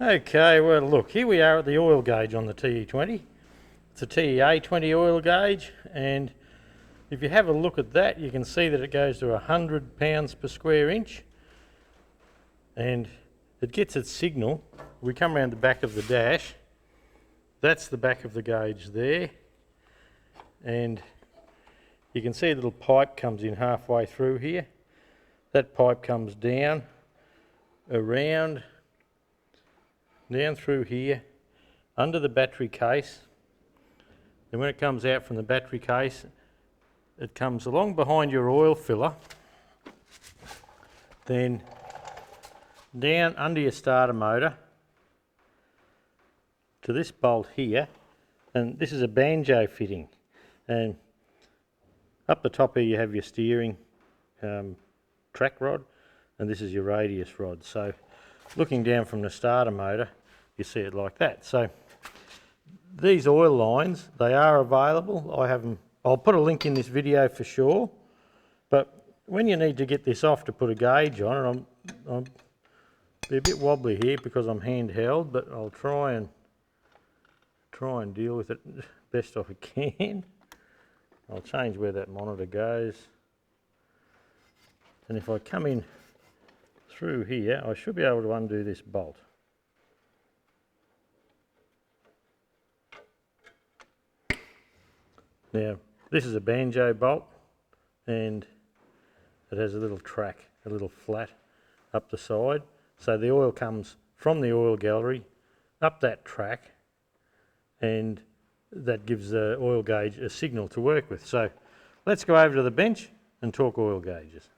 Okay, well look, here we are at the oil gauge on the TE20. It's a TEA20 oil gauge, and if you have a look at that, you can see that it goes to 100 pounds per square inch, and it gets its signal. We come around the back of the dash. That's the back of the gauge there, and you can see a little pipe comes in halfway through here. That pipe comes down, around, down through here, under the battery case. And when it comes out from the battery case, it comes along behind your oil filler, then down under your starter motor to this bolt here, and this is a Banjo fitting. And up the top here you have your steering track rod, and this is your radius rod. So looking down from the starter motor, you see it like that. So these oil lines, they are available. I have them. I'll put a link in this video for sure, but when you need to get this off to put a gauge on it, I'm be a bit wobbly here because I'm handheld, but I'll try and deal with it best I can. I'll change where that monitor goes, and if I come in through here, I should be able to undo this bolt. Now, this is a Banjo bolt, and it has a little track, a little flat up the side. So the oil comes from the oil gallery up that track, and that gives the oil gauge a signal to work with. So let's go over to the bench and talk oil gauges.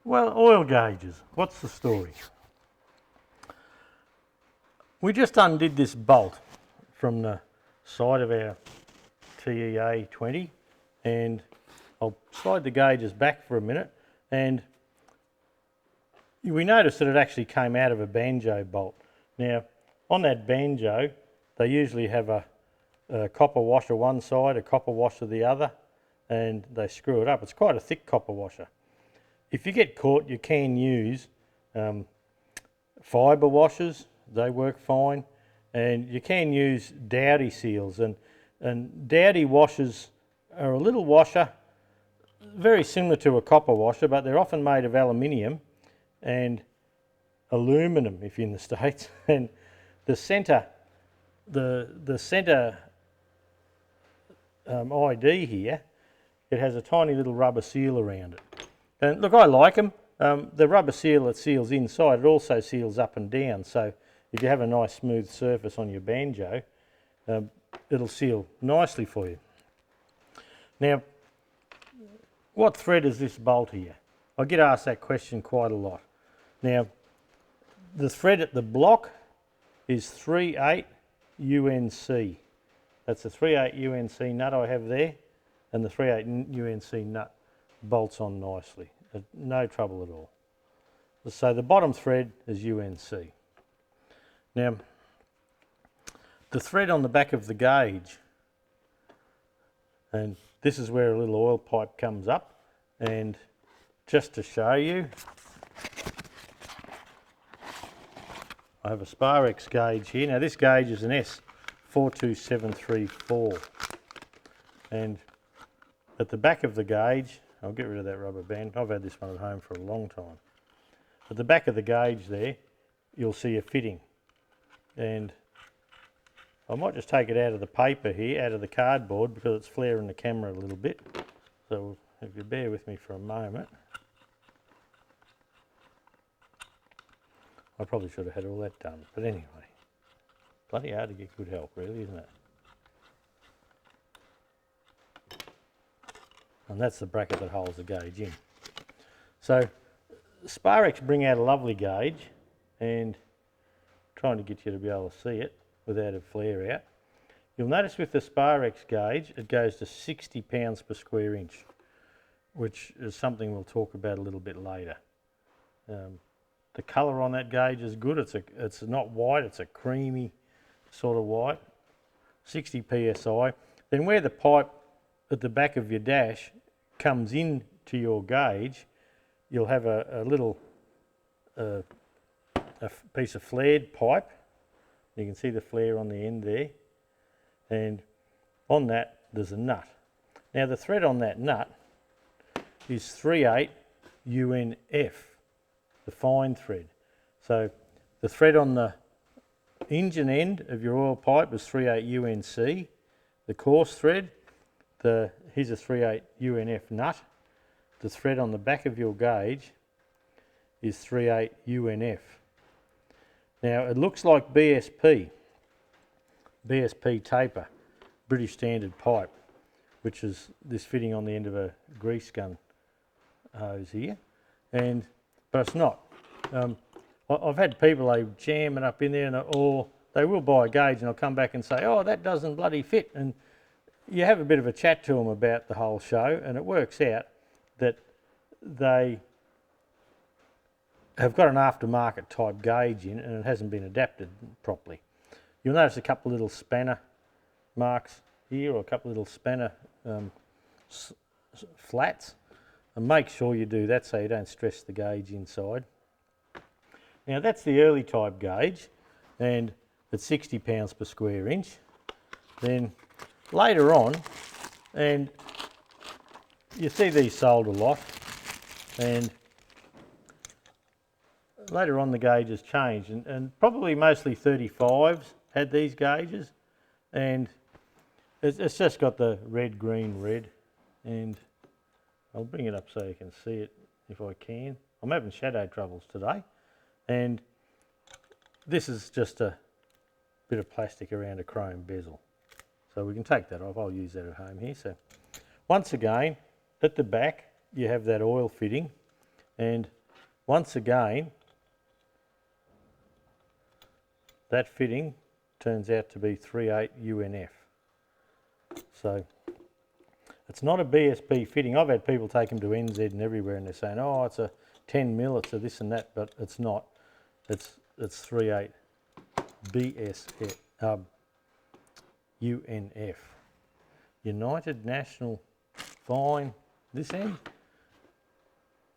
Well, oil gauges, what's the story? We just undid this bolt from the side of our TEA20, and I'll slide the gauges back for a minute, and we noticed that it actually came out of a Banjo bolt. Now, on that Banjo, they usually have a copper washer one side, a copper washer the other, and they screw it up. It's quite a thick copper washer. If you get caught, you can use fibre washers. They work fine, and you can use Dowdy seals, and Dowdy washers are a little washer, very similar to a copper washer, but they're often made of aluminium and aluminum if you're in the States. And the centre ID here, it has a tiny little rubber seal around it. And look, I like them. The rubber seal that seals inside, it also seals up and down. So if you have a nice smooth surface on your Banjo, it'll seal nicely for you. Now, what thread is this bolt here? I get asked that question quite a lot. Now, the thread at the block is 3/8 UNC. That's the 3/8 UNC nut I have there, and the 3/8 UNC nut bolts on nicely. No trouble at all. So the bottom thread is UNC. Now, the thread on the back of the gauge, and this is where a little oil pipe comes up, and just to show you, I have a Sparex gauge here. Now this gauge is an S42734, and at the back of the gauge, I'll get rid of that rubber band, I've had this one at home for a long time. At the back of the gauge there, you'll see a fitting, and I might just take it out of the paper here, out of the cardboard, because it's flaring the camera a little bit. So if you bear with me for a moment. I probably should have had all that done, but anyway. Bloody hard to get good help, really, isn't it? And that's the bracket that holds the gauge in. So Sparex bring out a lovely gauge, and trying to get you to be able to see it without a flare out. You'll notice with the Sparex gauge, it goes to 60 pounds per square inch, which is something we'll talk about a little bit later. The colour on that gauge is good. It's not white, it's a creamy sort of white. 60 psi. Then where the pipe at the back of your dash comes in to your gauge, you'll have a little piece of flared pipe. You can see the flare on the end there, and on that there's a nut. Now the thread on that nut is 3/8 UNF, the fine thread. So the thread on the engine end of your oil pipe is 3/8 UNC. The coarse thread, here's a 3/8 UNF nut. The thread on the back of your gauge is 3/8 UNF. Now it looks like BSP taper, British Standard pipe, which is this fitting on the end of a grease gun hose here, but it's not. I've had people, they jam it up in there, or they will buy a gauge and they'll come back and say, oh, that doesn't bloody fit, and you have a bit of a chat to them about the whole show, and it works out that they have got an aftermarket type gauge in and it hasn't been adapted properly. You'll notice a couple of little spanner marks here, or a couple of little spanner flats, and make sure you do that so you don't stress the gauge inside. Now that's the early type gauge, and it's 60 pounds per square inch. Then later on, and you see these sold a lot, and later on the gauges changed, and probably mostly 35s had these gauges, and it's just got the red, green, red, and I'll bring it up so you can see it if I can. I'm having shadow troubles today, and this is just a bit of plastic around a chrome bezel. So we can take that off. I'll use that at home here. So once again, at the back you have that oil fitting, and once again that fitting turns out to be 3/8 UNF. So it's not a BSP fitting. I've had people take them to NZ and everywhere and they're saying, oh, it's a 10 mil, it's a this and that, but it's not. It's 3/8 BSF, UNF. United National Fine, this end,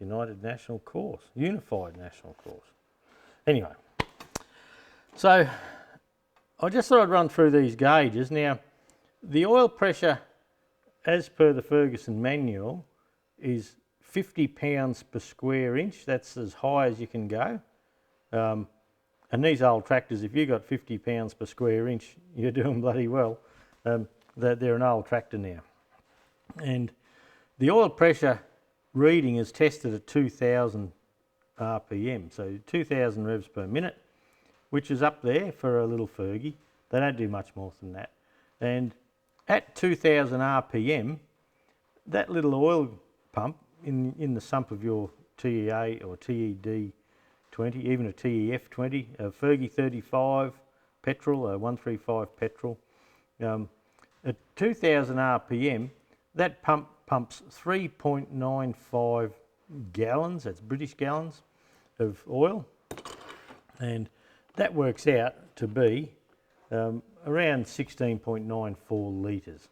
United National Coarse, Unified National Coarse. Anyway, so I just thought I'd run through these gauges. Now, the oil pressure, as per the Ferguson manual, is 50 pounds per square inch. That's as high as you can go. And these old tractors, if you've got 50 pounds per square inch, you're doing bloody well. They're an old tractor now. And the oil pressure reading is tested at 2000 RPM, so 2000 revs per minute, which is up there for a little Fergie. They don't do much more than that. And at 2000 RPM, that little oil pump in the sump of your TEA or TED20, even a TEF20, a Fergie 35 petrol, a 135 petrol, at 2000 RPM, that pump pumps 3.95 gallons, that's British gallons, of oil, and that works out to be around 16.94 litres.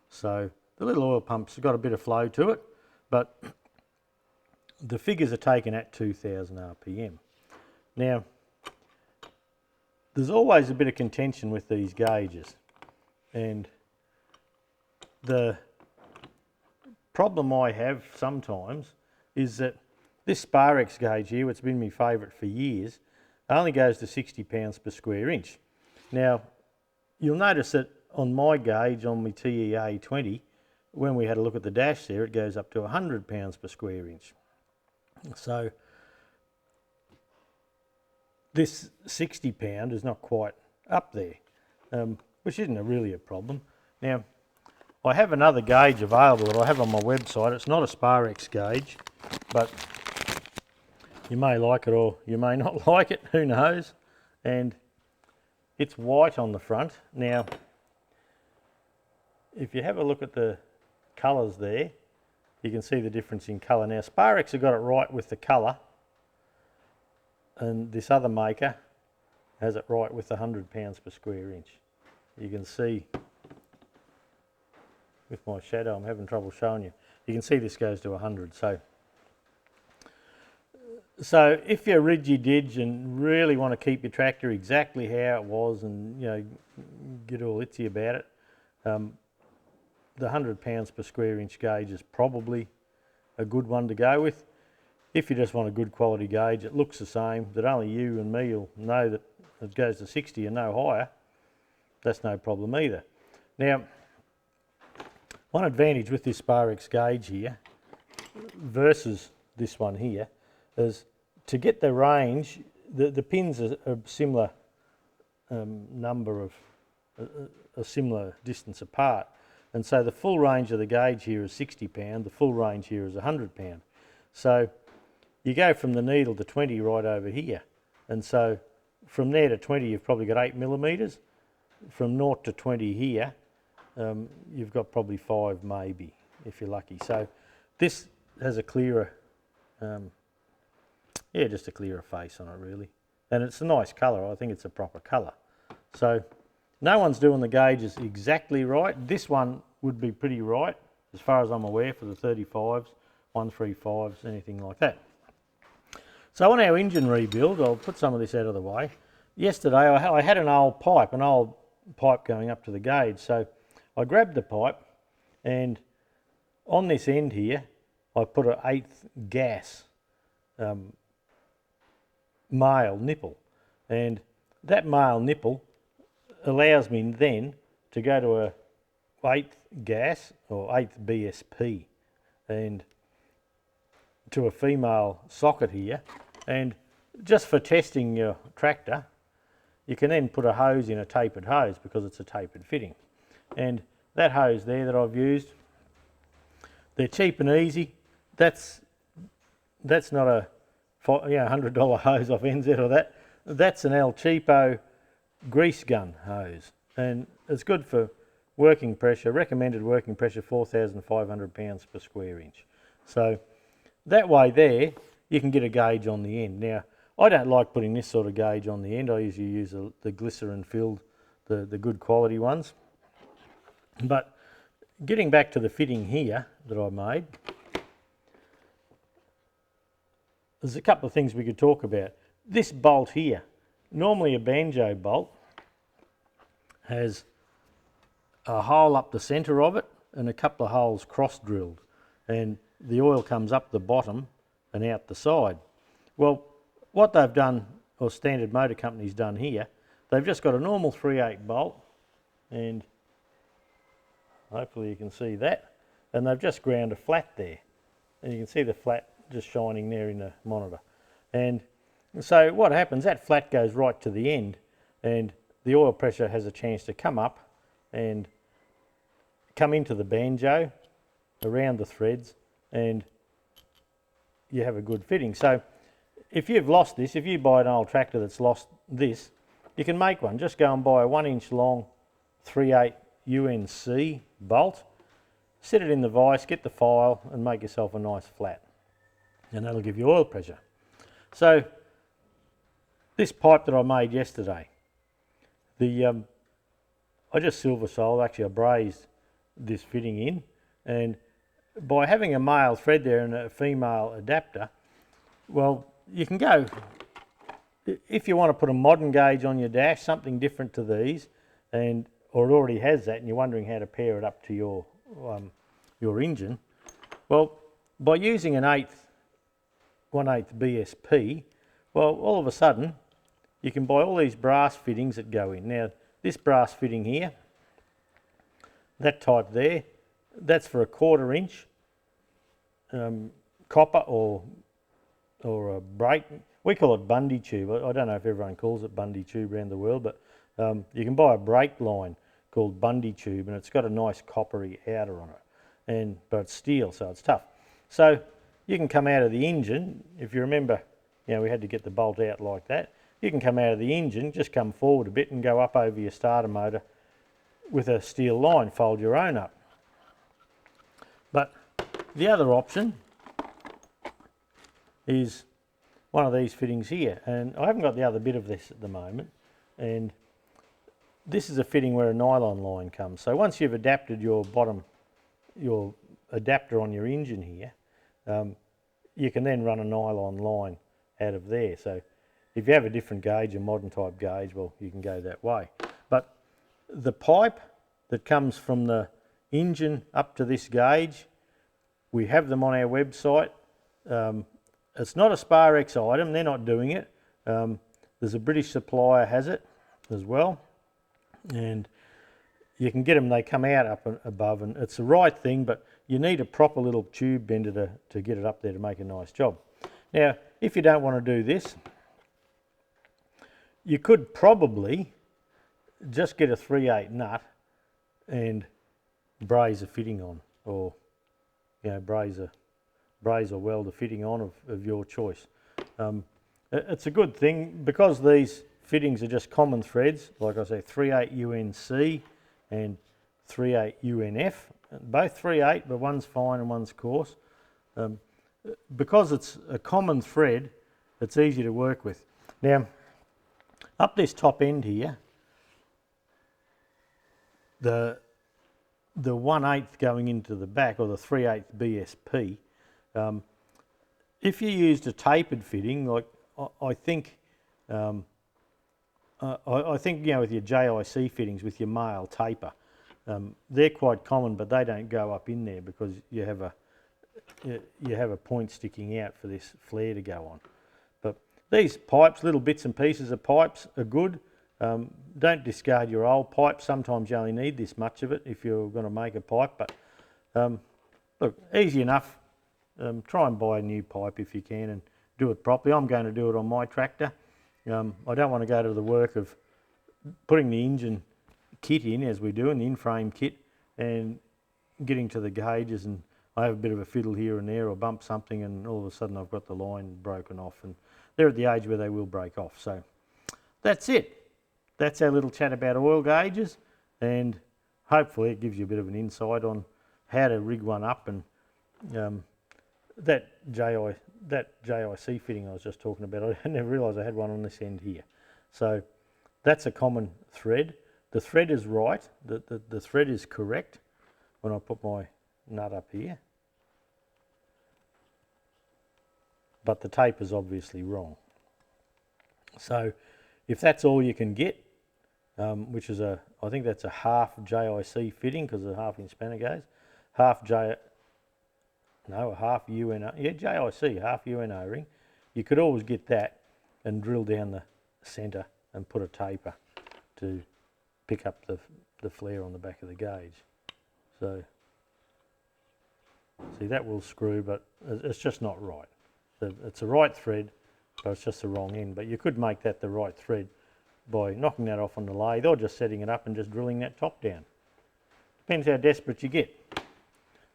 So the little oil pump's got a bit of flow to it, but the figures are taken at 2000 RPM. Now, there's always a bit of contention with these gauges, and the problem I have sometimes is that this Sparex gauge here, which has been my favourite for years, only goes to 60 pounds per square inch. Now, you'll notice that on my gauge, on my TEA20, when we had a look at the dash there, it goes up to 100 pounds per square inch. So this 60 pound is not quite up there, which isn't really a problem. Now, I have another gauge available that I have on my website. It's not a Sparex gauge, but you may like it or you may not like it, who knows. And it's white on the front. Now, if you have a look at the colours there, you can see the difference in colour. Now, Sparex have got it right with the colour, and this other maker has it right with the 100 pounds per square inch. You can see, with my shadow, I'm having trouble showing you. You can see this goes to 100. So So if you're ridgy-dig and really want to keep your tractor exactly how it was and, you know, get all itsy about it, the 100 pounds per square inch gauge is probably a good one to go with. If you just want a good quality gauge, it looks the same, that only you and me will know that it goes to 60 and no higher, that's no problem either. Now, one advantage with this Sparex gauge here versus this one here is to get the range, the pins are a similar number of, a similar distance apart. And so the full range of the gauge here is 60 pound, the full range here is 100 pound. So you go from the needle to 20 right over here. And so from there to 20 you've probably got 8 millimetres. From 0 to 20 here you've got probably 5 maybe, if you're lucky. So this has a clearer, yeah, just a clearer face on it really. And it's a nice colour, I think it's a proper colour. So no one's doing the gauges exactly right. This one would be pretty right, as far as I'm aware, for the 35s, 135s, anything like that. So on our engine rebuild, I'll put some of this out of the way. Yesterday I had an old pipe going up to the gauge. So I grabbed the pipe and on this end here, I put an 1/8 gas male nipple. And that male nipple allows me then to go to a 1/8 gas or 1/8 BSP and to a female socket here. And just for testing your tractor, you can then put a hose in, a tapered hose, because it's a tapered fitting. And that hose there that I've used, they're cheap and easy. That's not a $100 hose off NZ or that. That's an El Cheapo grease gun hose, and it's good for working pressure, recommended working pressure 4,500 pounds per square inch. So that way there you can get a gauge on the end. Now I don't like putting this sort of gauge on the end. I usually use the glycerin filled, the good quality ones. But getting back to the fitting here that I made, there's a couple of things we could talk about. This bolt here, normally a Banjo bolt has a hole up the centre of it and a couple of holes cross drilled, and the oil comes up the bottom and out the side. Well, what they've done, or Standard Motor Company's done here, they've just got a normal 3/8 bolt, and hopefully you can see that, and they've just ground a flat there, and you can see the flat just shining there in the monitor. And so what happens, that flat goes right to the end, and the oil pressure has a chance to come up and come into the Banjo around the threads, and you have a good fitting. So if you've lost this, if you buy an old tractor that's lost this, you can make one. Just go and buy a 1 inch long 3/8 UNC bolt, sit it in the vise, get the file and make yourself a nice flat, and that'll give you oil pressure. So this pipe that I made yesterday, I just silver soled, actually I brazed this fitting in, and by having a male thread there and a female adapter, well, you can go, if you want to put a modern gauge on your dash, something different to these, and or it already has that and you're wondering how to pair it up to your engine, well, by using an 1/8 BSP, well, all of a sudden you can buy all these brass fittings that go in. Now this brass fitting here, that type there, that's for a 1/4 inch copper or a brake. We call it Bundy tube. I don't know if everyone calls it Bundy tube around the world, but you can buy a brake line called Bundy tube, and it's got a nice coppery outer on it, but it's steel, so it's tough. So you can come out of the engine, if you remember, we had to get the bolt out like that. You can come out of the engine, just come forward a bit and go up over your starter motor with a steel line, fold your own up. But the other option is one of these fittings here, and I haven't got the other bit of this at the moment, and this is a fitting where a nylon line comes. So once you've adapted your adapter on your engine here, you can then run a nylon line out of there. So if you have a different gauge, a modern type gauge, well, you can go that way. But the pipe that comes from the engine up to this gauge, we have them on our website. It's not a Sparex item, they're not doing it. There's a British supplier has it as well, and you can get them, they come out up and above, and it's the right thing, but you need a proper little tube bender to get it up there to make a nice job. Now, if you don't want to do this, you could probably just get a 3/8 nut and braze a fitting on, or braze or weld a fitting on of your choice. It's a good thing because these fittings are just common threads, like I say, 3/8 UNC and 3/8 UNF, both 3/8, but one's fine and one's coarse. Because it's a common thread, it's easy to work with. Now, up this top end here, the 1/8 going into the back, or the 3/8 BSP, if you used a tapered fitting, like I think with your JIC fittings with your male taper, they're quite common, but they don't go up in there because you have a point sticking out for this flare to go on. But these pipes, little bits and pieces of pipes, are good. Don't discard your old pipe. Sometimes you only need this much of it if you're going to make a pipe. But look, easy enough. Try and buy a new pipe if you can and do it properly. I'm going to do it on my tractor. I don't want to go to the work of putting the engine kit in, as we do, in the in-frame kit, and getting to the gauges, and I have a bit of a fiddle here and there, or bump something, and all of a sudden I've got the line broken off, and they're at the age where they will break off. So that's it. That's our little chat about oil gauges, and hopefully it gives you a bit of an insight on how to rig one up. And that JIC fitting I was just talking about, I never realised I had one on this end here. So that's a common thread. The thread is right, the thread is correct when I put my nut up here, but the tape is obviously wrong. So if that's all you can get, which is I think that's a half JIC fitting, because the half inch spanner goes, a half UNO, yeah, JIC, half UNO ring. You could always get that and drill down the centre and put a taper to pick up the flare on the back of the gauge. So, see, that will screw, but it's just not right. It's the right thread, but it's just the wrong end. But you could make that the right thread by knocking that off on the lathe, or just setting it up and just drilling that top down. Depends how desperate you get.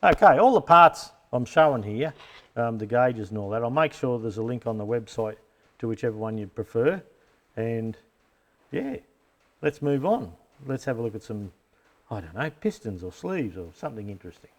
Okay, all the parts I'm showing here, the gauges and all that, I'll make sure there's a link on the website to whichever one you prefer. And yeah, let's move on. Let's have a look at some, I don't know, pistons or sleeves or something interesting.